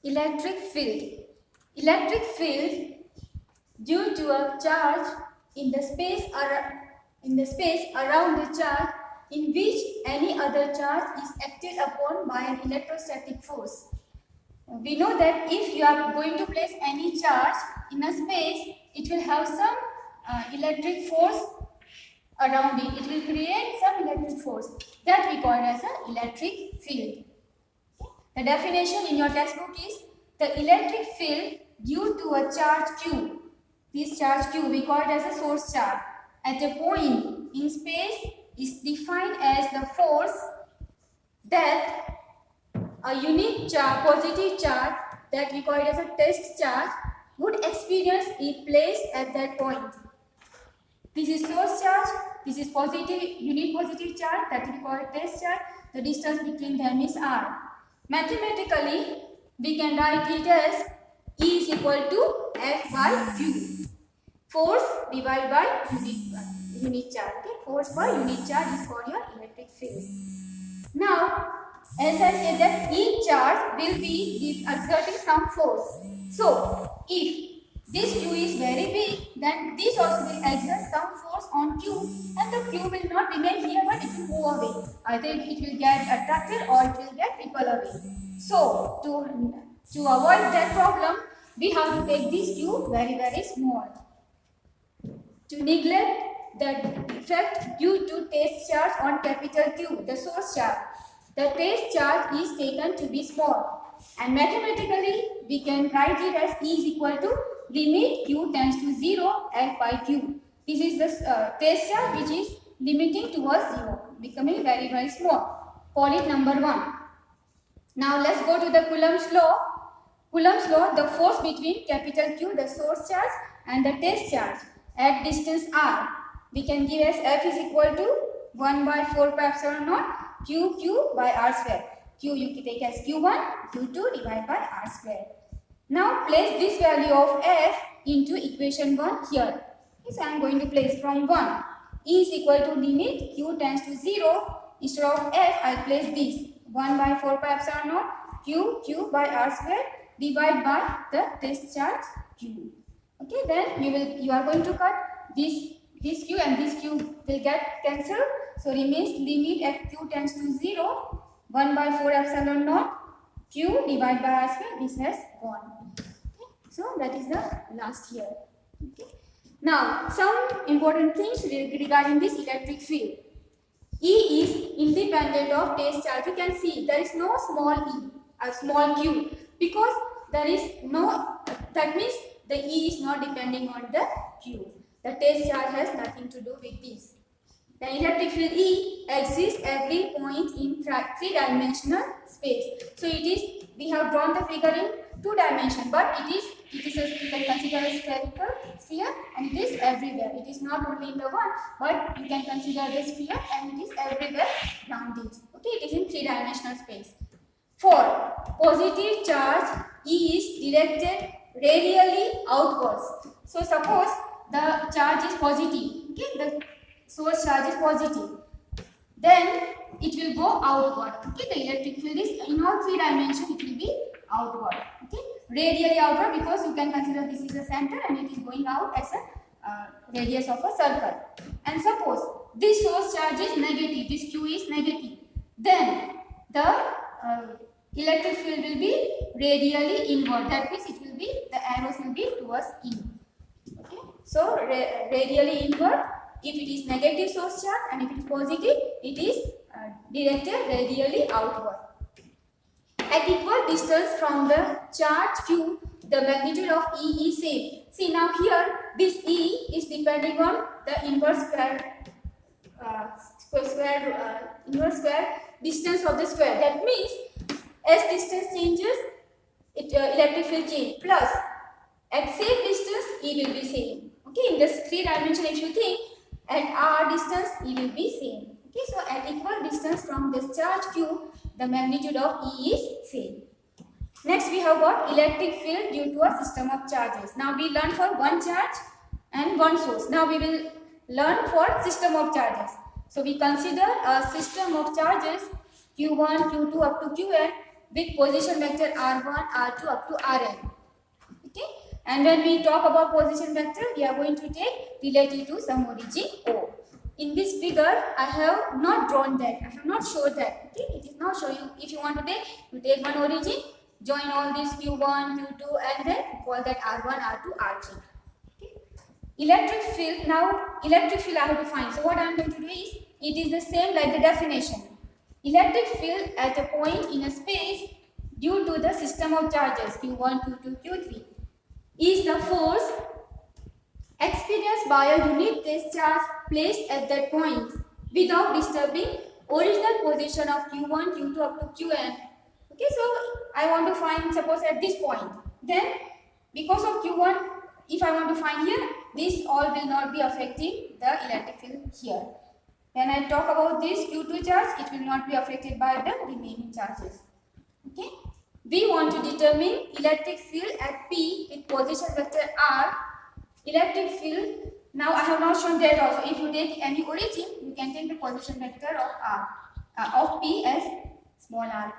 Electric field. Electric field due to a charge in the space around the charge in which any other charge is acted upon by an electrostatic force. We know that if you are going to place any charge in a space, it will have some electric force around it. It will create some electric force that we call as an electric field. The definition in your textbook is the electric field due to a charge Q. This charge Q we call it as a source charge at a point in space is defined as the force that a unique charge, positive charge that we call it as a test charge would experience if placed at that point. This is source charge, this is positive, unique positive charge that we call it test charge. The distance between them is R. Mathematically, we can write it as E is equal to F by Q. Force divided by unit charge. Okay? Force per unit charge is called your electric field. Now, as I said that each charge will be exerting some force. So, if this Q is very big, then this also will exert some force on Q, and the Q will not remain here but it will move away. Either it will get attracted or it will get repelled away. So, to avoid that problem, we have to take this Q very small. To neglect the effect due to test charge on capital Q, the source charge, the test charge is taken to be small, and mathematically we can write it as E is equal to limit Q tends to 0 F by Q. This is the test charge which is limiting towards 0, becoming very small. Call it number 1. Now let's go to the Coulomb's law. Coulomb's law, the force between capital Q, the source charge, and the test charge at distance R, we can give as F is equal to 1 by 4 pi epsilon naught Q by R square. Q you can take as Q1, Q2 divided by R square. Now place this value of F into equation 1 here. So I am going to place from 1. E is equal to limit Q tends to 0. Instead of F, I will place this 1 by 4 pi epsilon naught Q by R square divided by the test charge Q. Okay, then you are going to cut this Q and this Q will get cancelled. So remains limit at Q tends to 0, 1 by 4 epsilon naught Q divided by R square. This has gone. Okay. So that is the last here. Okay. Now some important things regarding this electric field. E is independent of test charge. You can see there is no small e, a small q, because there is no, that means the E is not depending on the Q. The test charge has nothing to do with this. The electric field E exists every point in three-dimensional space. So it is, we have drawn the figure in 2 dimensions, but it is you can consider a spherical sphere, and it is everywhere. It is not only in the one, but you can consider the sphere and it is everywhere around it. Okay, it is in 3-dimensional space. For positive charge, E is directed radially outwards. So suppose the charge is positive, okay, the source charge is positive, then it will go outward. Okay, the electric field is in all 3 dimensions, it will be outward. Okay, radially outward, because you can consider this is a center and it is going out as a radius of a circle. And suppose this source charge is negative, this Q is negative, then the electric field will be radially inward. That means it will be, the arrows will be towards in. Okay, so radially inward if it is negative source charge, and if it is positive, it is directed radially outward. At equal distance from the charge Q, the magnitude of E is same. See now here, this E is depending on the inverse square distance of the square. That means as distance changes, electric field change. Plus, at same distance, E will be same. Okay, in this 3 dimension, if you think, at R distance, E will be same. Okay, so at equal distance from this charge Q, the magnitude of E is same. Next, we have got electric field due to a system of charges. Now, we learned for one charge and one source. Now, we will learn for system of charges. So, we consider a system of charges Q1, Q2 up to Qn. with position vector r1, r2 up to rn. Okay, and when we talk about position vector, we are going to take relative to some origin O. In this figure, I have not drawn that. I have not showed that. Okay, it is not show you. If you want to take, you take one origin, join all these Q1, Q2, and then call that R1, R2, R3. Okay. Electric field. Now, electric field I have to find. So what I am going to do is, it is the same like the definition. Electric field at a point in a space due to the system of charges Q1, Q2, Q3 is the force experienced by a unit test charge placed at that point without disturbing original position of Q1, Q2 up to Qn. Okay, so I want to find suppose at this point. Then because of Q1, if I want to find here, this all will not be affecting the electric field here. When I talk about this Q2 charge, it will not be affected by the remaining charges. Okay, we want to determine electric field at P with position vector R. Electric field, now I have not shown that also. If you take any origin, you can take the position vector of R, of P as small r.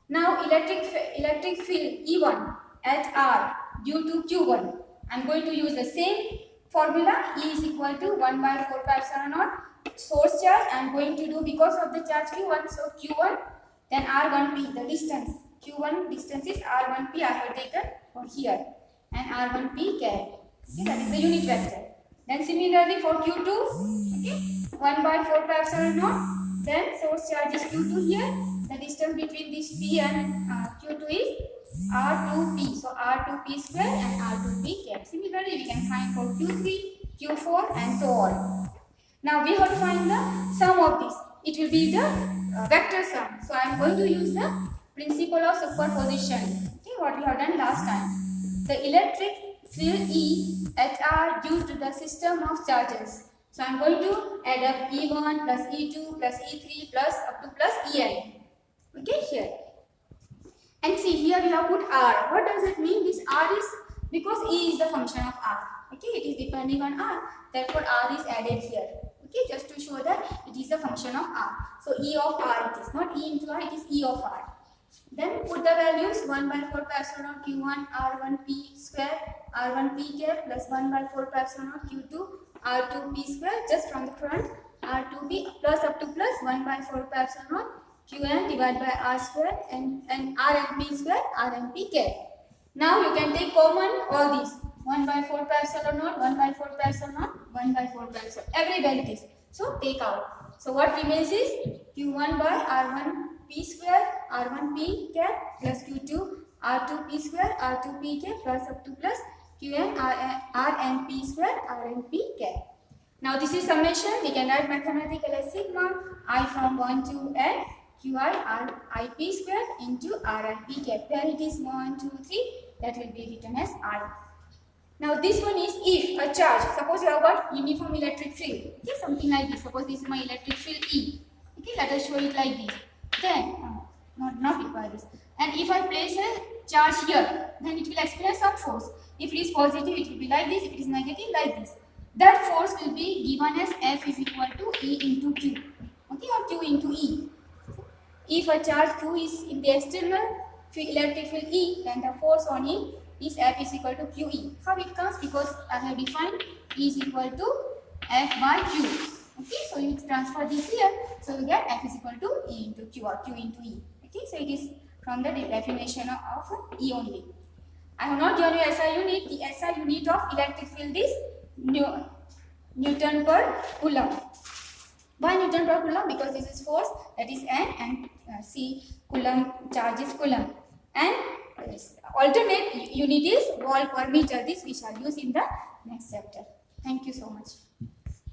Now electric field E1 at R due to Q1. I am going to use the same formula. E is equal to 1 by 4 pi epsilon naught source charge. I am going to do because of the charge Q1. So Q1, then R1P, the distance. Q1 distance is R1P I have taken for here, and R1P carried. Okay, that is the unit vector. Then similarly for Q2, okay, 1 by 4 pi epsilon naught. Then source charge is Q2 here. The distance between this P and Q2 is R2P. So R2P square and R2P cap. Similarly, we can find for Q3, Q4 and so on. Now we have to find the sum of this. It will be the vector sum. So I am going to use the principle of superposition. Okay, what we have done last time. The electric field E at R due to the system of charges. So I am going to add up E1 plus E2 plus E3 plus up to plus En. Okay, here. And see, here we have put R. What does it mean? This R is because E is the function of R. Okay, it is depending on R. Therefore, R is added here. Okay, just to show that it is the function of R. So E of R it is, not E into R, it is E of R. Then put the values 1 by 4 pi epsilon naught Q1 R1P square R1P cap plus 1 by 4 pi epsilon naught Q2 R2P square, just from the front R2P plus up to plus 1 by 4 pi epsilon naught Qn divided by R square and RnP square RnP cap. Now you can take common all these 1 by 4 pi epsilon naught 1 by 4 pi epsilon naught 1 by 4 pi epsilon, every value is. So take out. So what remains is Q1 by R1P square R1P cap plus Q2 R2P square R2P cap plus up to plus Qn RnP square RnP cap. Now this is summation. We can write mathematical as sigma I from 1 to n Qi RIP square into RIP cap. Where it is 1, 2, 3, that will be written as I. Now this one is if a charge, suppose you have got uniform electric field, okay, something like this. Suppose this is my electric field E. Okay, let us show it like this. Then, not require this. And if I place a charge here, then it will experience some force. If it is positive, it will be like this. If it is negative, like this. That force will be given as F is equal to E into Q. Okay, or Q into E. If a charge Q is in the external electric field E, then the force on it is F is equal to QE. How it comes? Because I have defined E is equal to F by Q. Okay, so you transfer this here. So you get F is equal to E into Q or Q into E. Okay, so it is from the definition of E only. I have not given you SI unit. The SI unit of electric field is Newton per Coulomb. Why Newton per Coulomb? Because this is force, that is N, and C Coulomb charge is Coulomb. And alternate unit is volt per meter. This we shall use in the next chapter. Thank you so much.